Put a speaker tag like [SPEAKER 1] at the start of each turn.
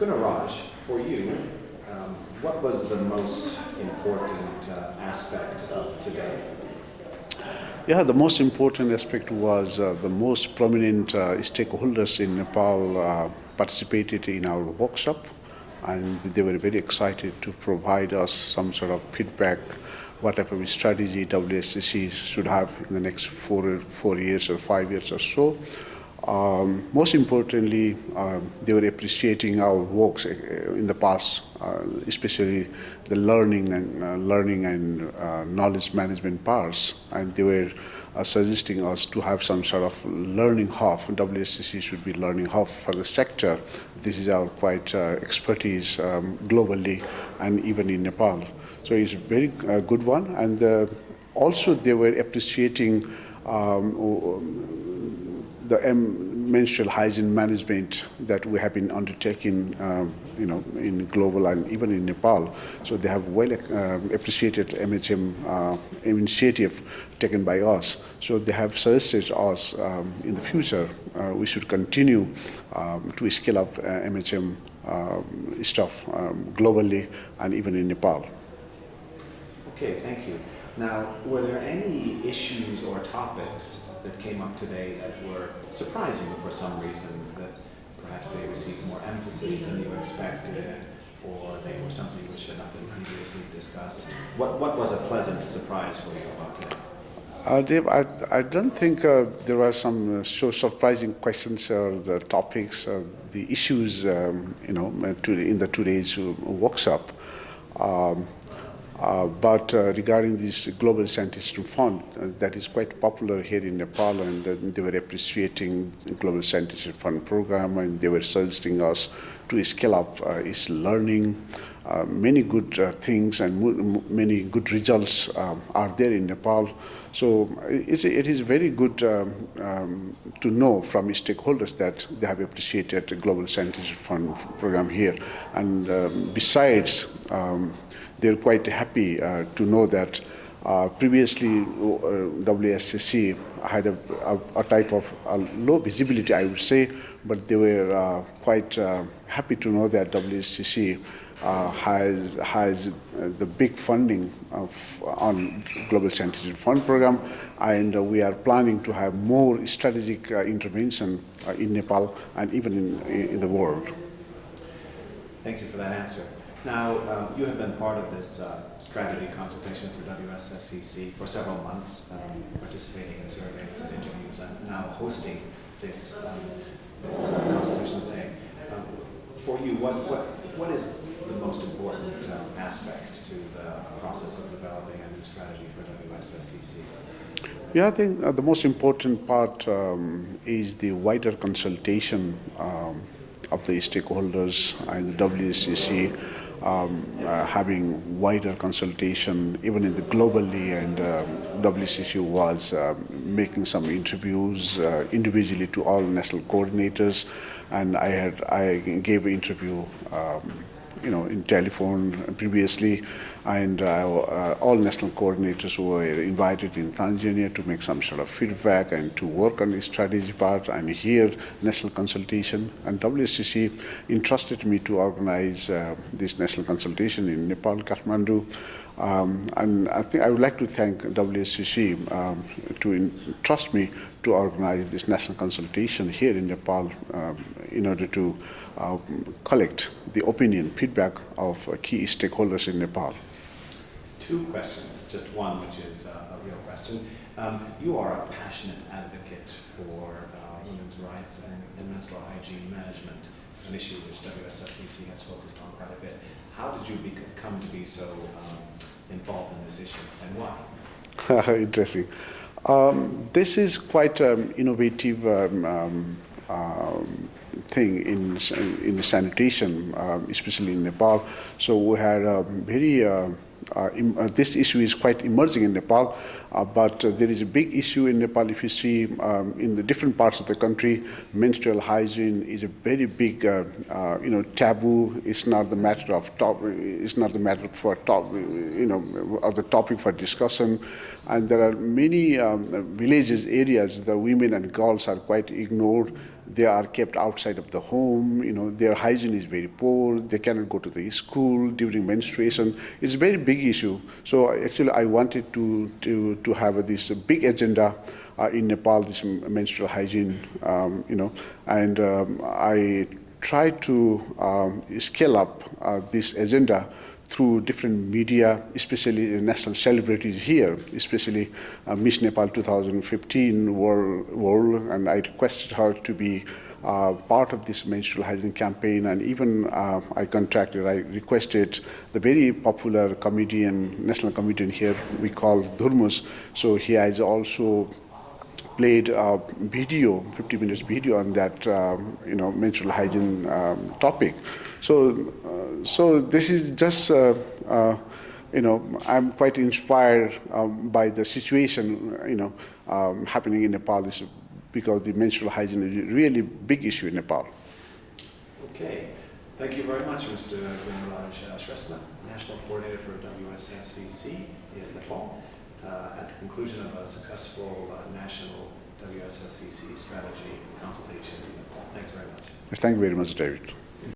[SPEAKER 1] Guna Raj, for you, what was the most important aspect of today?
[SPEAKER 2] Yeah, the most important aspect was the most prominent stakeholders in Nepal participated in our workshop, and they were very excited to provide us some sort of feedback, whatever strategy WSCC should have in the next 4 years or 5 years or so. Most importantly, they were appreciating our works in the past, especially the learning and knowledge management parts, and they were suggesting us to have some sort of learning hub. WSCC should be learning hub for the sector. This is our quite expertise globally and even in Nepal. So it's a very good one, and also they were appreciating the menstrual hygiene management that we have been undertaking, in global and even in Nepal. So they have well appreciated MHM initiative taken by us. So they have suggested us in the future we should continue to scale up MHM stuff globally and even in Nepal.
[SPEAKER 1] Okay, thank you. Now, were there any issues or topics that came up today that were surprising for some reason, that perhaps they received more emphasis than you expected, or they were something which had not been previously discussed? What was a pleasant surprise for you about today?
[SPEAKER 2] Dave, I don't think there were some so surprising questions or the topics, the issues, in the today's workshop. But regarding this Global Sanitation Fund, that is quite popular here in Nepal, and they were appreciating the Global Sanitation Fund program, and they were suggesting us to scale up its learning. Many good things and many good results are there in Nepal. So it is very good to know from stakeholders that they have appreciated the Global Sanitation Fund program here. And besides, they're quite happy to know that previously WSSCC had a type of low visibility, I would say, but they were quite happy to know that WSSCC has the big funding on Global Sanitation Fund program, and we are planning to have more strategic intervention in Nepal and even in the world.
[SPEAKER 1] Thank you for that answer. Now, you have been part of this strategy consultation for WSSCC for several months, participating in surveys and interviews, and now hosting this consultation today. For you, what is the most important aspect to the process of developing a new strategy for WSSCC?
[SPEAKER 2] Yeah, I think the most important part is the wider consultation of the stakeholders and the WSCC having wider consultation even in the globally, and WSCC was making some interviews individually to all national coordinators, and I gave an interview in telephone previously, and all national coordinators were invited in Tanzania to make some sort of feedback and to work on the strategy part and hear national consultation. And WSCC entrusted me to organize this national consultation in Nepal, Kathmandu. And I think I would like to thank WSCC to entrust me to organize this national consultation here in Nepal in order to collect the opinion, feedback of key stakeholders in Nepal.
[SPEAKER 1] Two questions, just one which is a real question. You are a passionate advocate for women's rights and menstrual hygiene management, an issue which WSSCC has focused on quite a bit. How did you come to be so involved in this issue, and why?
[SPEAKER 2] Interesting. This is quite innovative thing in sanitation, especially in Nepal. So we had a very this issue is quite emerging in Nepal, but there is a big issue in Nepal. If you see in the different parts of the country, menstrual hygiene is a very big, taboo. It's not the matter of It's not the matter for of the topic for discussion. And there are many villages, areas, the women and girls are quite ignored, they are kept outside of the home. Their hygiene is very poor. They cannot go to the school during menstruation. It's a very big issue. So actually, I wanted to have this big agenda in Nepal, this menstrual hygiene. And I tried to scale up this agenda through different media, especially national celebrities here, especially Miss Nepal 2015 world, and I requested her to be part of this menstrual hygiene campaign, and even I requested the very popular comedian, national comedian here, we call Dhurmus, so he has also played a video, 50 minutes video on that, menstrual hygiene topic. So this is just, I'm quite inspired by the situation, happening in Nepal, because the menstrual hygiene is a really big issue in Nepal.
[SPEAKER 1] Okay. Thank you very much, Mr. Guna Raj Shrestha, National Coordinator for WSSCC in Nepal. At the conclusion of a successful national WSSCC strategy consultation in Nepal. Thanks very much.
[SPEAKER 2] Yes, thank you very much, David.